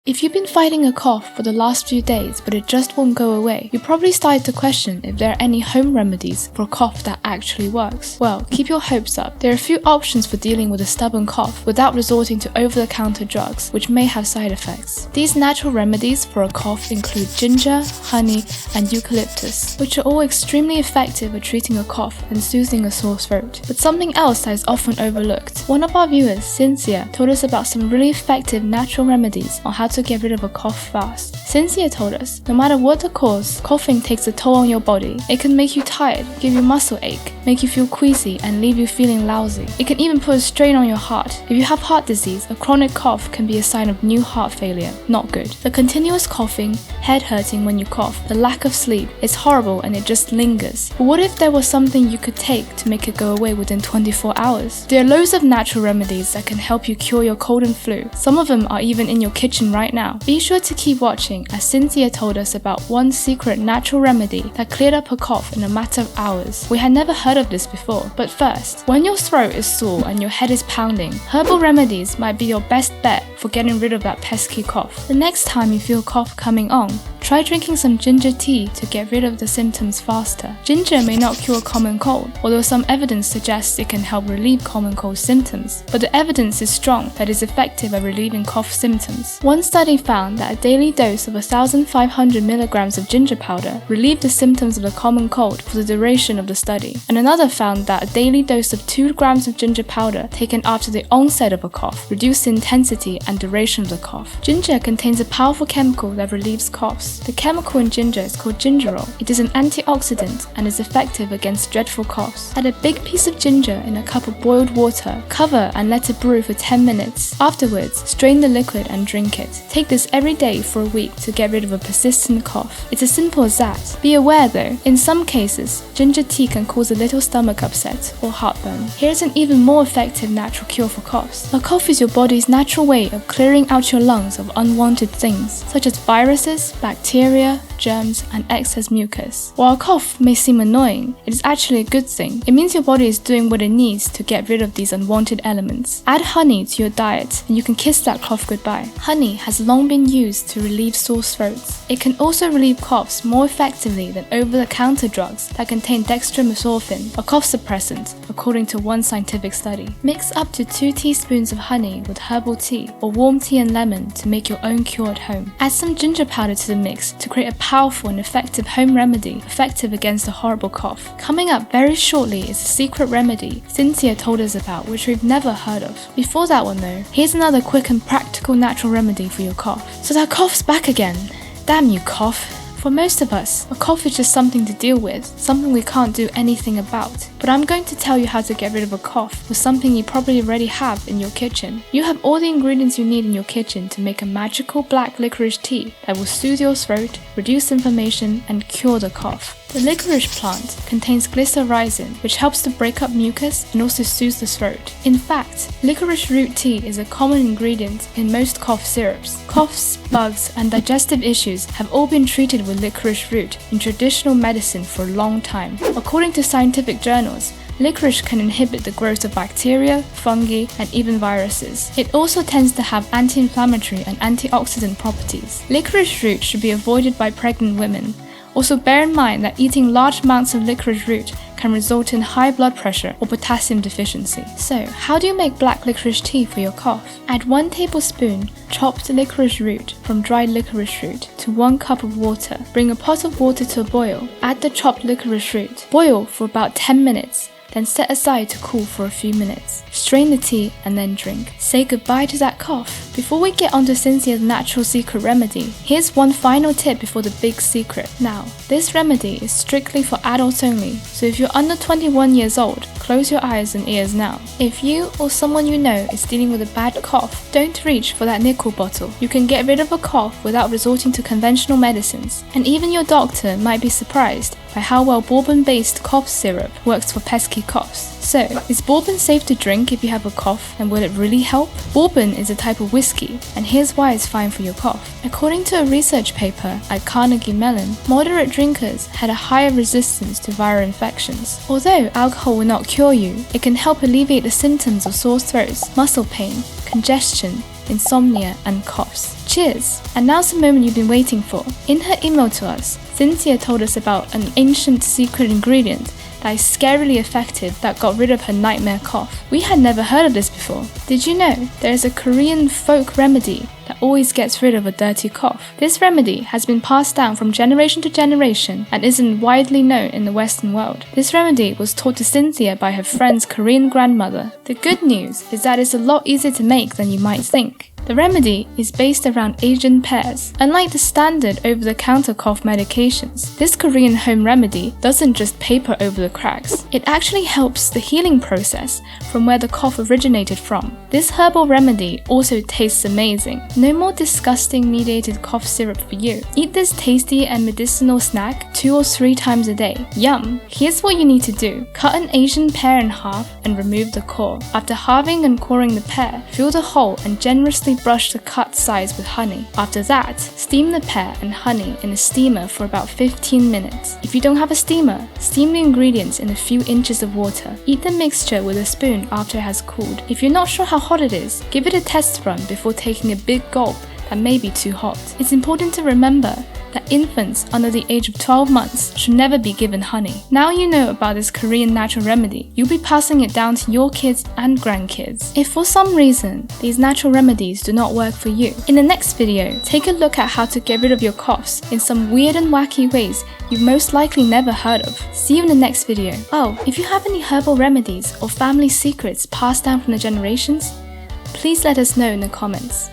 If you've been fighting a cough for the last few days but it just won't go away, you probably started to question if there are any home remedies for a cough that actually works. Well, keep your hopes up. There are a few options for dealing with a stubborn cough without resorting to over-the-counter drugs, which may have side effects. These natural remedies for a cough include ginger, honey, and eucalyptus, which are all extremely effective at treating a cough and soothing a sore throat. But something else that is often overlooked. One of our viewers, Cynthia, told us about some really effective natural remedies on how to get rid of a cough fast. Cynthia told us, no matter what the cause, coughing takes a toll on your body. It can make you tired, give you muscle ache, make you feel queasy, and leave you feeling lousy. It can even put a strain on your heart. If you have heart disease, a chronic cough can be a sign of new heart failure. Not good. The continuous coughing, head hurting when you cough, the lack of sleep, is horrible and it just lingers. But what if there was something you could take to make it go away within 24 hours? There are loads of natural remedies that can help you cure your cold and flu. Some of them are even in your kitchen right now. Be sure to keep watching as Cynthia told us about one secret natural remedy that cleared up her cough in a matter of hours. We had never heard of this before, but first, when your throat is sore and your head is pounding, herbal remedies might be your best bet for getting rid of that pesky cough. The next time you feel cough coming on, try drinking some ginger tea to get rid of the symptoms faster. Ginger may not cure common cold, although some evidence suggests it can help relieve common cold symptoms, but the evidence is strong that it's effective at relieving cough symptoms. One study found that a daily dose of 1,500 milligrams of ginger powder relieved the symptoms of the common cold for the duration of the study, and another found that a daily dose of 2 grams of ginger powder taken after the onset of a cough reduced the intensity and duration of the cough. Ginger contains a powerful chemical that relieves coughs. The chemical in ginger is called gingerol. It is an antioxidant and is effective against dreadful coughs. Add a big piece of ginger in a cup of boiled water, cover and let it brew for 10 minutes. Afterwards, strain the liquid and drink it. Take this every day for a week to get rid of a persistent cough. It's as simple as that. Be aware though, in some cases, ginger tea can cause a little stomach upset or heartburn. Here's an even more effective natural cure for coughs. A cough is your body's natural way of clearing out your lungs of unwanted things, such as viruses, bacteria, germs, and excess mucus. While a cough may seem annoying, it is actually a good thing. It means your body is doing what it needs to get rid of these unwanted elements. Add honey to your diet and you can kiss that cough goodbye. Honey has long been used to relieve sore throats. It can also relieve coughs more effectively than over-the-counter drugs that contain dextromethorphan, a cough suppressant, according to one scientific study. Mix up to 2 teaspoons of honey with herbal tea or warm tea and lemon to make your own cure at home. Add some ginger powder to the mix to create a powerful and effective home remedy effective against a horrible cough. Coming up very shortly is a secret remedy Cynthia told us about, which we've never heard of. Before that one though, here's another quick and practical natural remedy for your cough. So that cough's back again. Damn you, cough. For most of us, a cough is just something to deal with, something we can't do anything about. But I'm going to tell you how to get rid of a cough with something you probably already have in your kitchen. You have all the ingredients you need in your kitchen to make a magical black licorice tea that will soothe your throat, reduce inflammation, and cure the cough. The licorice plant contains glycyrrhizin, which helps to break up mucus and also soothes the throat. In fact, licorice root tea is a common ingredient in most cough syrups. Coughs, bugs, and digestive issues have all been treated with licorice root in traditional medicine for a long time. According to scientific journals, licorice can inhibit the growth of bacteria, fungi, and even viruses. It also tends to have anti-inflammatory and antioxidant properties. Licorice root should be avoided by pregnant women. Also bear in mind that eating large amounts of licorice root can result in high blood pressure or potassium deficiency. So, how do you make black licorice tea for your cough? Add 1 tablespoon chopped licorice root from dried licorice root to 1 cup of water. Bring a pot of water to a boil. Add the chopped licorice root. Boil for about 10 minutes. Then set aside to cool for a few minutes. Strain the tea and then drink. Say goodbye to that cough. Before we get onto Cynthia's natural secret remedy, here's one final tip before the big secret. Now, this remedy is strictly for adults only, so if you're under 21 years old, close your eyes and ears now. If you or someone you know is dealing with a bad cough, don't reach for that nickel bottle. You can get rid of a cough without resorting to conventional medicines, and even your doctor might be surprised by how well Bourbon-based cough syrup works for pesky coughs. So, is Bourbon safe to drink if you have a cough, and will it really help? Bourbon is a type of whiskey, and here's why it's fine for your cough. According to a research paper at Carnegie Mellon, moderate drinkers had a higher resistance to viral infections. Although alcohol will not cure you, it can help alleviate the symptoms of sore throats, muscle pain, congestion, insomnia, and coughs. Cheers! And now's the moment you've been waiting for. In her email to us, Cynthia told us about an ancient secret ingredient that is scarily effective that got rid of her nightmare cough. We had never heard of this before. Did you know there is a Korean folk remedy that always gets rid of a dirty cough? This remedy has been passed down from generation to generation and isn't widely known in the Western world. This remedy was taught to Cynthia by her friend's Korean grandmother. The good news is that it's a lot easier to make than you might think. The remedy is based around Asian pears. Unlike the standard over-the-counter cough medications, this Korean home remedy doesn't just paper over the cracks. It actually helps the healing process from where the cough originated from. This herbal remedy also tastes amazing. No more disgusting mediated cough syrup for you. Eat this tasty and medicinal snack 2 or 3 times a day. Yum! Here's what you need to do. Cut an Asian pear in half and remove the core. After halving and coring the pear, fill the hole and generously brush the cut sides with honey. After that, steam the pear and honey in a steamer for about 15 minutes. If you don't have a steamer, steam the ingredients in a few inches of water. Eat the mixture with a spoon after it has cooled. If you're not sure how hot it is, give it a test run before taking a big gulp that may be too hot. It's important to remember that infants under the age of 12 months should never be given honey. Now you know about this Korean natural remedy, you'll be passing it down to your kids and grandkids. If for some reason these natural remedies do not work for you, in the next video, take a look at how to get rid of your coughs in some weird and wacky ways you've most likely never heard of. See you in the next video. Oh, if you have any herbal remedies or family secrets passed down from the generations, please let us know in the comments.